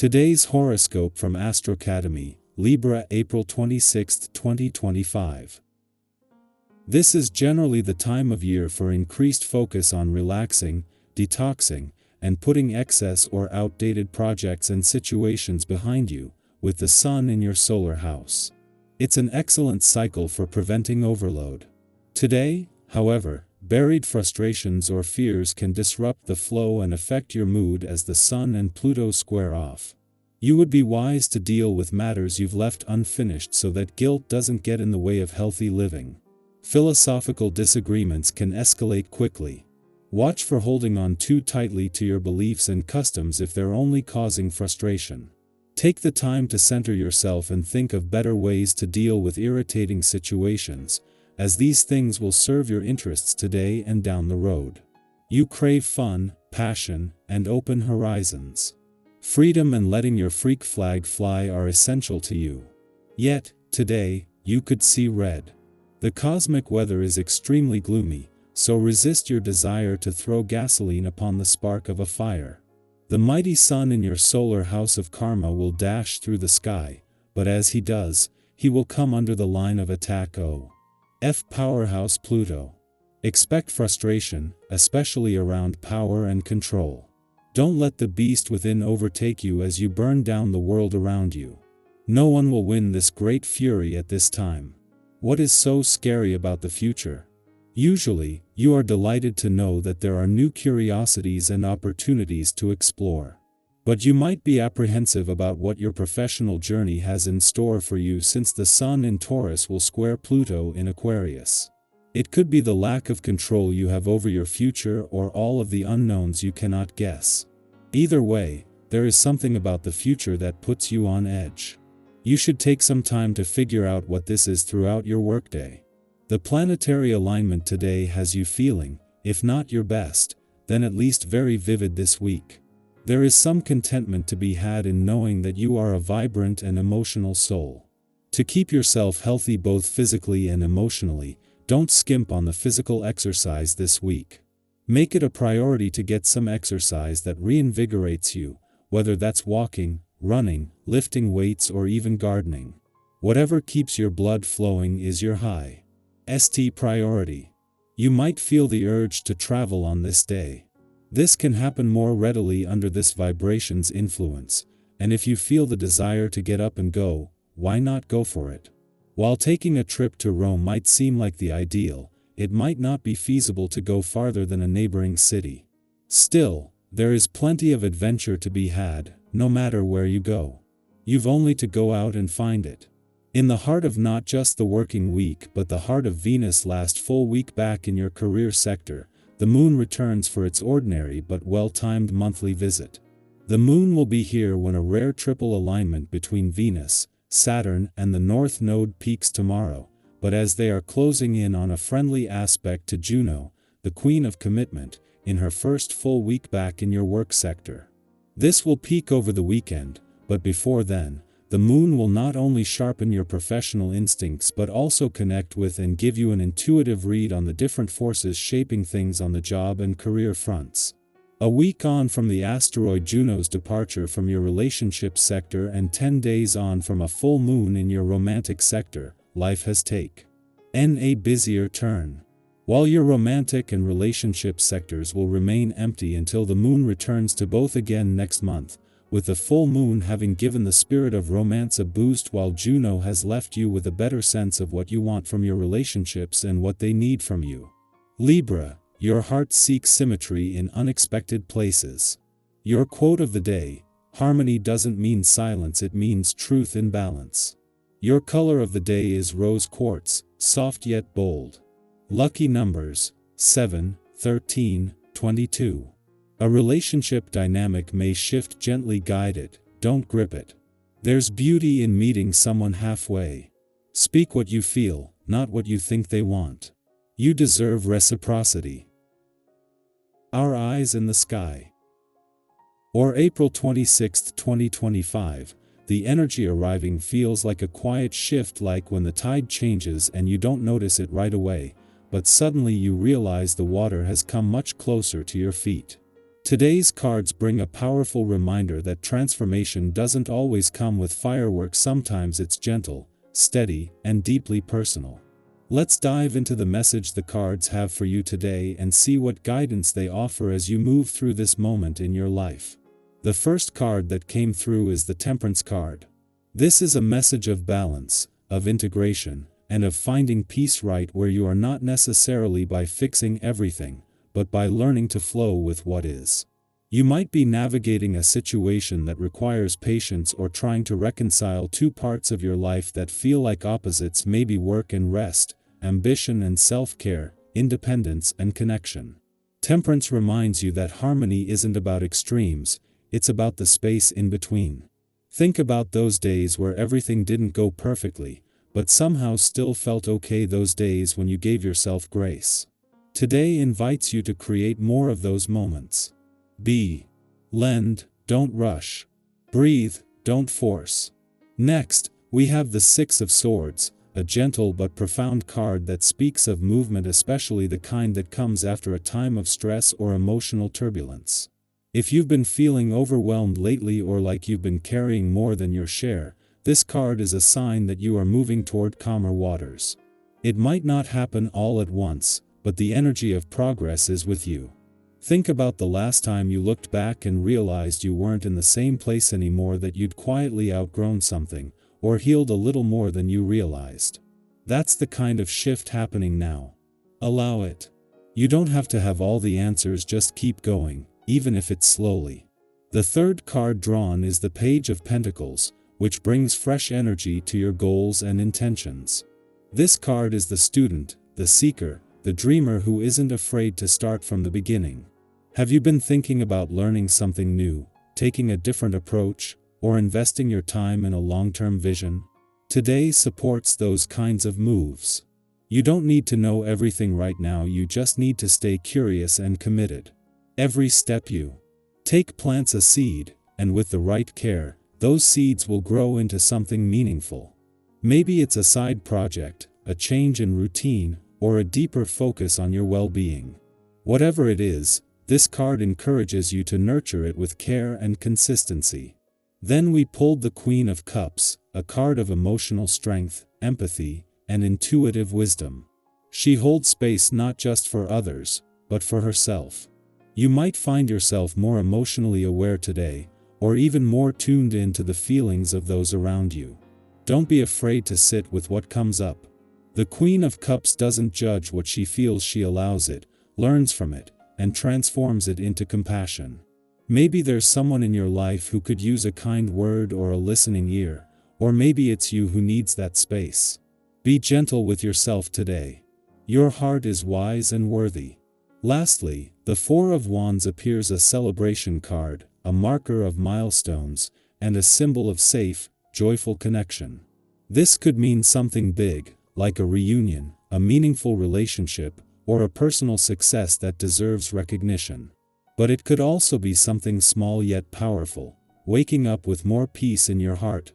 Today's horoscope from Astro Academy, Libra, April 26, 2025. This is generally the time of year for increased focus on relaxing, detoxing, and putting excess or outdated projects and situations behind you, with the sun in your solar house. It's an excellent cycle for preventing overload. Today, however, buried frustrations or fears can disrupt the flow and affect your mood as the Sun and Pluto square off. You would be wise to deal with matters you've left unfinished so that guilt doesn't get in the way of healthy living. Philosophical disagreements can escalate quickly. Watch for holding on too tightly to your beliefs and customs if they're only causing frustration. Take the time to center yourself and think of better ways to deal with irritating situations, as these things will serve your interests today and down the road. You crave fun, passion, and open horizons. Freedom and letting your freak flag fly are essential to you. Yet, today, you could see red. The cosmic weather is extremely gloomy, so resist your desire to throw gasoline upon the spark of a fire. The mighty sun in your solar house of karma will dash through the sky, but as he does, he will come under the line of attack O.F. Powerhouse Pluto. Expect frustration, especially around power and control. Don't let the beast within overtake you as you burn down the world around you. No one will win this great fury at this time. What is so scary about the future? Usually, you are delighted to know that there are new curiosities and opportunities to explore. But you might be apprehensive about what your professional journey has in store for you since the Sun in Taurus will square Pluto in Aquarius. It could be the lack of control you have over your future or all of the unknowns you cannot guess. Either way, there is something about the future that puts you on edge. You should take some time to figure out what this is throughout your workday. The planetary alignment today has you feeling, if not your best, then at least very vivid this week. There is some contentment to be had in knowing that you are a vibrant and emotional soul. To keep yourself healthy both physically and emotionally, don't skimp on the physical exercise this week. Make it a priority to get some exercise that reinvigorates you, whether that's walking, running, lifting weights, or even gardening. Whatever keeps your blood flowing is your highest priority. You might feel the urge to travel on this day. This can happen more readily under this vibration's influence, and if you feel the desire to get up and go, why not go for it? While taking a trip to Rome might seem like the ideal, it might not be feasible to go farther than a neighboring city. Still, there is plenty of adventure to be had, no matter where you go. You've only to go out and find it. In the heart of not just the working week but the heart of Venus' last full week back in your career sector, the moon returns for its ordinary but well-timed monthly visit. The moon will be here when a rare triple alignment between Venus, Saturn, and the North Node peaks tomorrow, but as they are closing in on a friendly aspect to Juno, the Queen of Commitment, in her first full week back in your work sector. This will peak over the weekend, but before then, the moon will not only sharpen your professional instincts but also connect with and give you an intuitive read on the different forces shaping things on the job and career fronts. A week on from the asteroid Juno's departure from your relationship sector and 10 days on from a full moon in your romantic sector, life has taken a busier turn. While your romantic and relationship sectors will remain empty until the moon returns to both again next month, with the full moon having given the spirit of romance a boost while Juno has left you with a better sense of what you want from your relationships and what they need from you. Libra, your heart seeks symmetry in unexpected places. Your quote of the day: harmony doesn't mean silence, it means truth in balance. Your color of the day is rose quartz, soft yet bold. Lucky numbers: 7, 13, 22. A relationship dynamic may shift, gently guide it, don't grip it. There's beauty in meeting someone halfway. Speak what you feel, not what you think they want. You deserve reciprocity. Our eyes in the sky. Or April 26, 2025, the energy arriving feels like a quiet shift, like when the tide changes and you don't notice it right away, but suddenly you realize the water has come much closer to your feet. Today's cards bring a powerful reminder that transformation doesn't always come with fireworks. Sometimes it's gentle, steady, and deeply personal. Let's dive into the message the cards have for you today and see what guidance they offer as you move through this moment in your life. The first card that came through is the Temperance card. This is a message of balance, of integration, and of finding peace right where you are, not necessarily by fixing everything, but by learning to flow with what is. You might be navigating a situation that requires patience or trying to reconcile two parts of your life that feel like opposites, maybe work and rest, ambition and self-care, independence and connection. Temperance reminds you that harmony isn't about extremes, it's about the space in between. Think about those days where everything didn't go perfectly, but somehow still felt okay, those days when you gave yourself grace. Today invites you to create more of those moments. Lend, don't rush. Breathe, don't force. Next, we have the Six of Swords, a gentle but profound card that speaks of movement, especially the kind that comes after a time of stress or emotional turbulence. If you've been feeling overwhelmed lately or like you've been carrying more than your share, this card is a sign that you are moving toward calmer waters. It might not happen all at once, but the energy of progress is with you. Think about the last time you looked back and realized you weren't in the same place anymore, that you'd quietly outgrown something, or healed a little more than you realized. That's the kind of shift happening now. Allow it. You don't have to have all the answers, just keep going, even if it's slowly. The third card drawn is the Page of Pentacles, which brings fresh energy to your goals and intentions. This card is the student, the seeker, the dreamer who isn't afraid to start from the beginning. Have you been thinking about learning something new, taking a different approach, or investing your time in a long-term vision? Today supports those kinds of moves. You don't need to know everything right now, you just need to stay curious and committed. Every step you take plants a seed, and with the right care, those seeds will grow into something meaningful. Maybe it's a side project, a change in routine, or a deeper focus on your well-being. Whatever it is, this card encourages you to nurture it with care and consistency. Then we pulled the Queen of Cups, a card of emotional strength, empathy, and intuitive wisdom. She holds space not just for others, but for herself. You might find yourself more emotionally aware today, or even more tuned in to the feelings of those around you. Don't be afraid to sit with what comes up. The Queen of Cups doesn't judge what she feels, she allows it, learns from it, and transforms it into compassion. Maybe there's someone in your life who could use a kind word or a listening ear, or maybe it's you who needs that space. Be gentle with yourself today. Your heart is wise and worthy. Lastly, the Four of Wands appears, a celebration card, a marker of milestones, and a symbol of safe, joyful connection. This could mean something big, like a reunion, a meaningful relationship, or a personal success that deserves recognition. But it could also be something small yet powerful, waking up with more peace in your heart,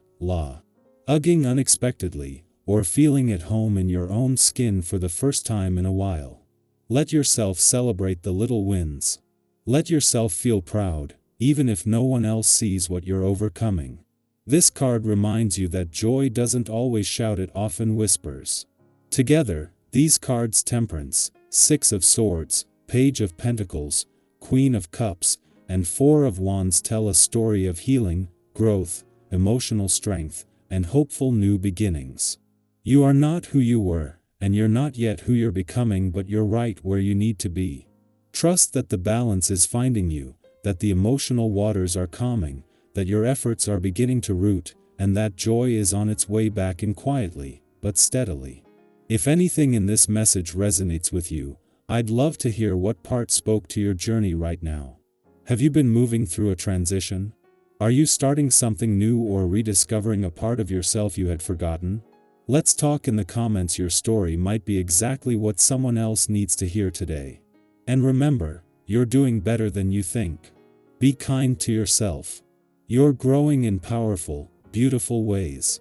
hugging unexpectedly, or feeling at home in your own skin for the first time in a while. Let yourself celebrate the little wins. Let yourself feel proud, even if no one else sees what you're overcoming. This card reminds you that joy doesn't always shout, it often whispers. Together, these cards, Temperance, Six of Swords, Page of Pentacles, Queen of Cups, and Four of Wands, tell a story of healing, growth, emotional strength, and hopeful new beginnings. You are not who you were, and you're not yet who you're becoming, but you're right where you need to be. Trust that the balance is finding you, that the emotional waters are calming, that your efforts are beginning to root, and that joy is on its way back in, quietly, but steadily. If anything in this message resonates with you, I'd love to hear what part spoke to your journey right now. Have you been moving through a transition? Are you starting something new or rediscovering a part of yourself you had forgotten? Let's talk in the comments. Your story might be exactly what someone else needs to hear today. And remember, you're doing better than you think. Be kind to yourself. You're growing in powerful, beautiful ways.